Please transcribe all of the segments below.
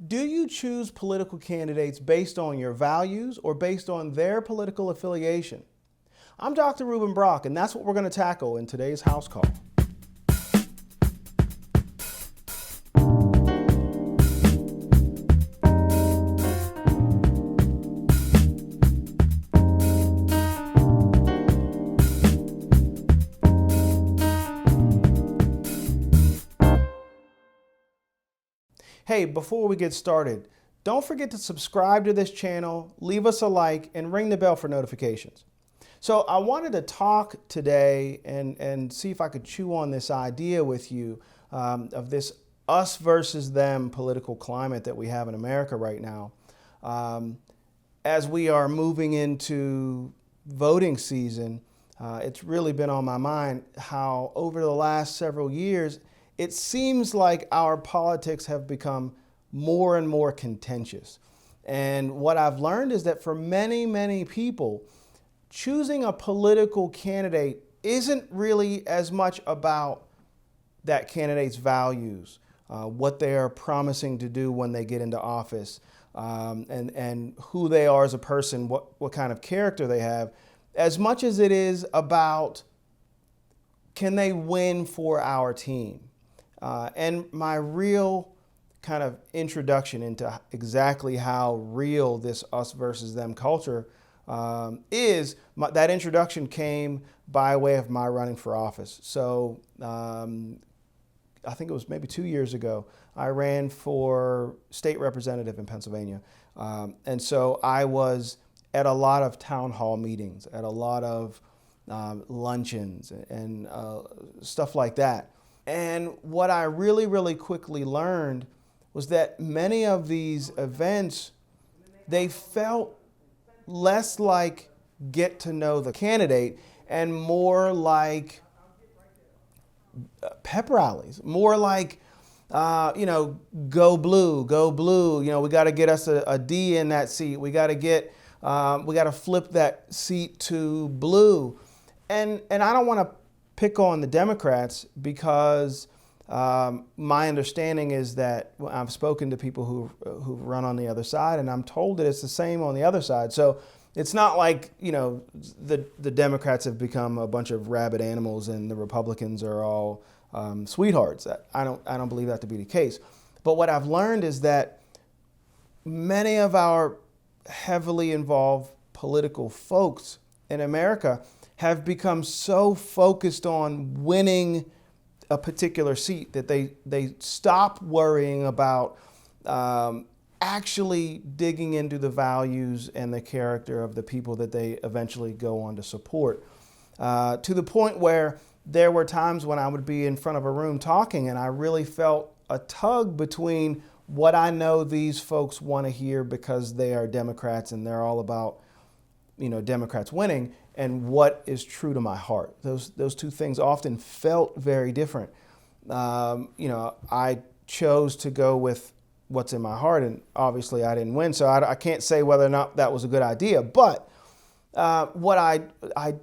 Do you choose political candidates based on your values or based on their political affiliation? I'm Dr. Rueben Brock, and that's what we're going to tackle in today's House Call. Hey, before we get started, don't forget to subscribe to this channel, leave us a like, and ring the bell for notifications. So I wanted to talk today and see if I could chew on this idea with you of this us versus them political climate that we have in America right now. As we are moving into voting season, it's really been on my mind how over the last several years, it seems like our politics have become more and more contentious. And what I've learned is that for many, many people, choosing a political candidate isn't really as much about that candidate's values, what they are promising to do when they get into office, and who they are as a person, what kind of character they have, as much as it is about can they win for our team. And my real kind of introduction into exactly how real this us versus them culture is, that introduction came by way of my running for office. So I think it was maybe 2 years ago, I ran for state representative in Pennsylvania. And so I was at a lot of town hall meetings, at a lot of luncheons and stuff like that. And what I really, really quickly learned was that many of these events, they felt less like get to know the candidate and more like pep rallies, more like, go blue, go blue. We got to get us a D in that seat. We got to flip that seat to blue. And I don't want to pick on the Democrats because my understanding is that I've spoken to people who run on the other side, and I'm told that it's the same on the other side. So it's not like the Democrats have become a bunch of rabid animals and the Republicans are all sweethearts. I don't believe that to be the case. But what I've learned is that many of our heavily involved political folks in America have become so focused on winning a particular seat that they stop worrying about actually digging into the values and the character of the people that they eventually go on to support. To the point where there were times when I would be in front of a room talking and I really felt a tug between what I know these folks want to hear because they are Democrats and they're all about Democrats winning, and what is true to my heart. Those two things often felt very different. I chose to go with what's in my heart, and obviously I didn't win, so I can't say whether or not that was a good idea. But what I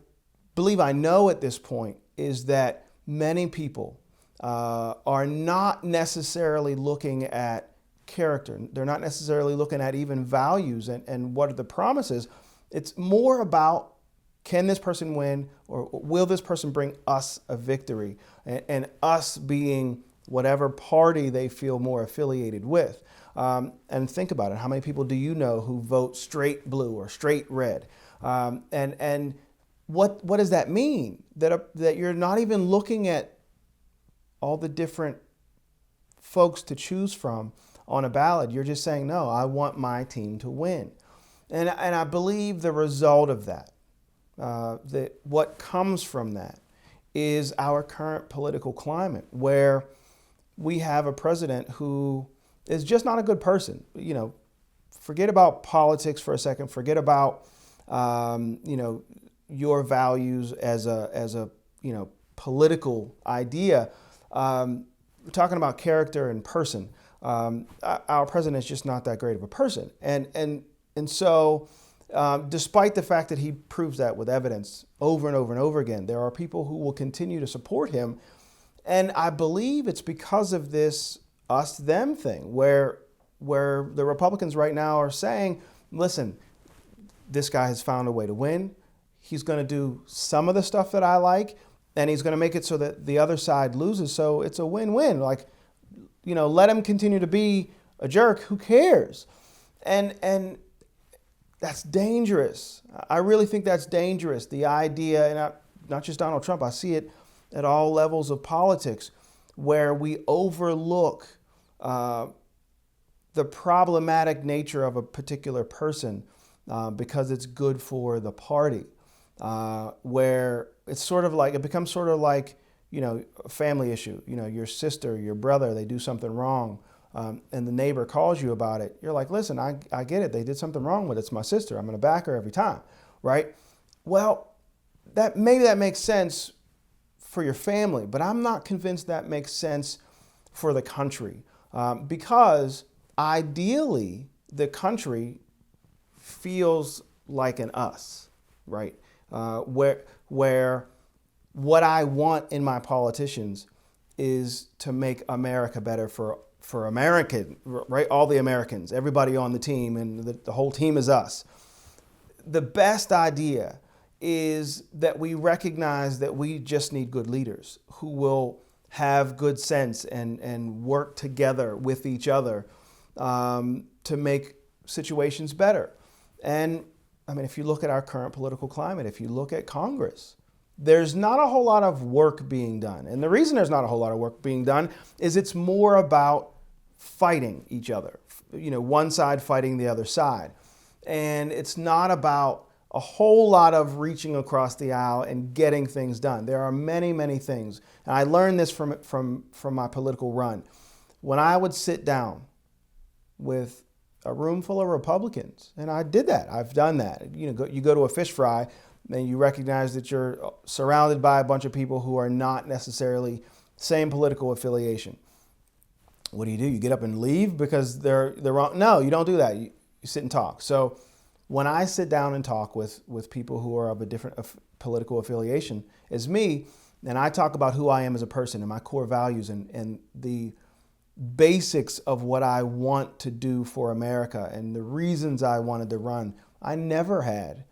believe I know at this point is that many people are not necessarily looking at character. They're not necessarily looking at even values and what are the promises. It's more about, can this person win, or will this person bring us a victory, and us being whatever party they feel more affiliated with. And think about it. How many people do you know who vote straight blue or straight red? And what does that mean? That you're not even looking at all the different folks to choose from on a ballot. You're just saying, no, I want my team to win. And I believe the result of that, what comes from that, is our current political climate, where we have a president who is just not a good person. Forget about politics for a second. Forget about your values as a political idea. We're talking about character and person. Our president is just not that great of a person, and so, despite the fact that he proves that with evidence over and over and over again, there are people who will continue to support him. And I believe it's because of this us-them thing, where where the Republicans right now are saying, listen, this guy has found a way to win. He's going to do some of the stuff that I like, and he's going to make it so that the other side loses. So it's a win-win. Like, let him continue to be a jerk. Who cares? And that's dangerous. I really think that's dangerous. The idea, and not just Donald Trump, I see it at all levels of politics, where we overlook the problematic nature of a particular person because it's good for the party, where it's it becomes sort of like, a family issue. Your sister, your brother, they do something wrong, and the neighbor calls you about it. You're like, listen, I get it. They did something wrong, but it's my sister. I'm going to back her every time, right? Well, maybe that makes sense for your family, but I'm not convinced that makes sense for the country, because ideally the country feels like an us, right? Where what I want in my politicians is to make America better for American, right? All the Americans, everybody on the team, and the whole team is us. The best idea is that we recognize that we just need good leaders who will have good sense and work together with each other to make situations better. And I mean, if you look at our current political climate, if you look at Congress, there's not a whole lot of work being done. And the reason there's not a whole lot of work being done is it's more about fighting each other, one side fighting the other side. And it's not about a whole lot of reaching across the aisle and getting things done. There are many, many things. And I learned this from my political run. When I would sit down with a room full of Republicans, and I did that. I've done that. You go to a fish fry and you recognize that you're surrounded by a bunch of people who are not necessarily same political affiliation. What do? You get up and leave because they're wrong? No, you don't do that. You sit and talk. So when I sit down and talk with people who are of a different political affiliation as me, and I talk about who I am as a person and my core values and the basics of what I want to do for America and the reasons I wanted to run, I never had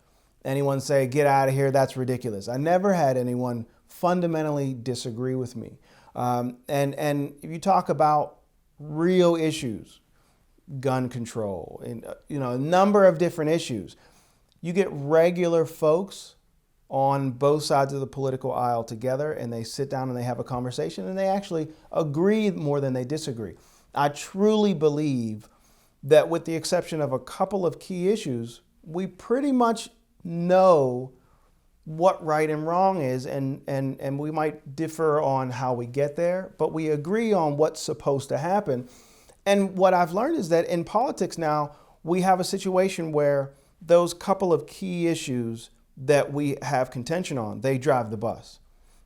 anyone say, get out of here, that's ridiculous. I never had anyone fundamentally disagree with me. And if you talk about real issues, gun control, and a number of different issues, you get regular folks on both sides of the political aisle together, and they sit down and they have a conversation, and they actually agree more than they disagree. I truly believe that with the exception of a couple of key issues, we pretty much know what right and wrong is, and we might differ on how we get there, but we agree on what's supposed to happen. And what I've learned is that in politics now, we have a situation where those couple of key issues that we have contention on, they drive the bus.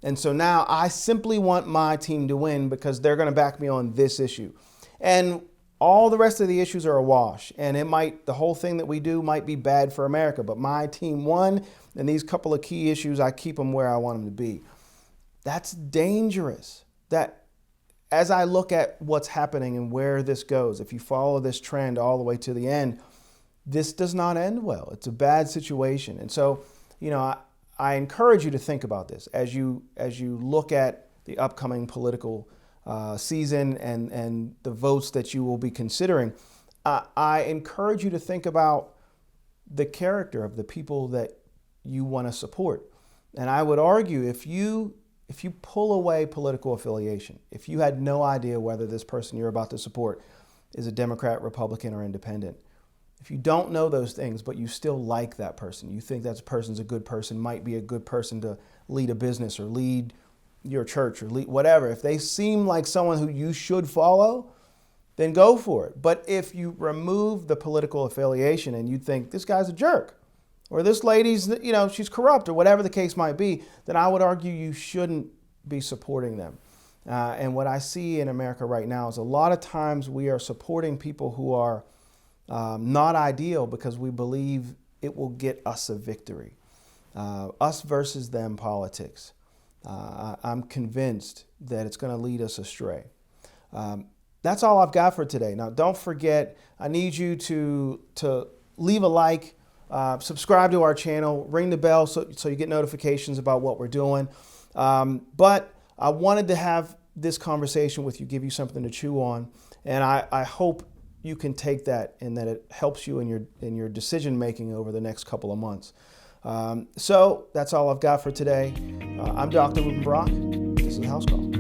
And so now I simply want my team to win because they're going to back me on this issue. And all the rest of the issues are a wash. And the whole thing that we do might be bad for America, but my team won, and these couple of key issues, I keep them where I want them to be. That's dangerous. That as I look at what's happening and where this goes, if you follow this trend all the way to the end, this does not end well. It's a bad situation. And so, I encourage you to think about this as you look at the upcoming political season and the votes that you will be considering. I encourage you to think about the character of the people that you want to support. And I would argue if you pull away political affiliation, if you had no idea whether this person you're about to support is a Democrat, Republican, or independent, if you don't know those things, but you still like that person, you think that person's a good person, might be a good person to lead a business or lead your church or lead whatever, if they seem like someone who you should follow, then go for it. But if you remove the political affiliation and you think this guy's a jerk, or this lady's, she's corrupt, or whatever the case might be, then I would argue you shouldn't be supporting them. And what I see in America right now is a lot of times we are supporting people who are not ideal because we believe it will get us a victory. Us versus them politics. I'm convinced that it's going to lead us astray. That's all I've got for today. Now, don't forget, I need you to leave a like, subscribe to our channel, ring the bell so you get notifications about what we're doing. But I wanted to have this conversation with you, give you something to chew on, and I hope you can take that and that it helps you in your decision making over the next couple of months. So that's all I've got for today. I'm Dr. Rueben. This is House Call.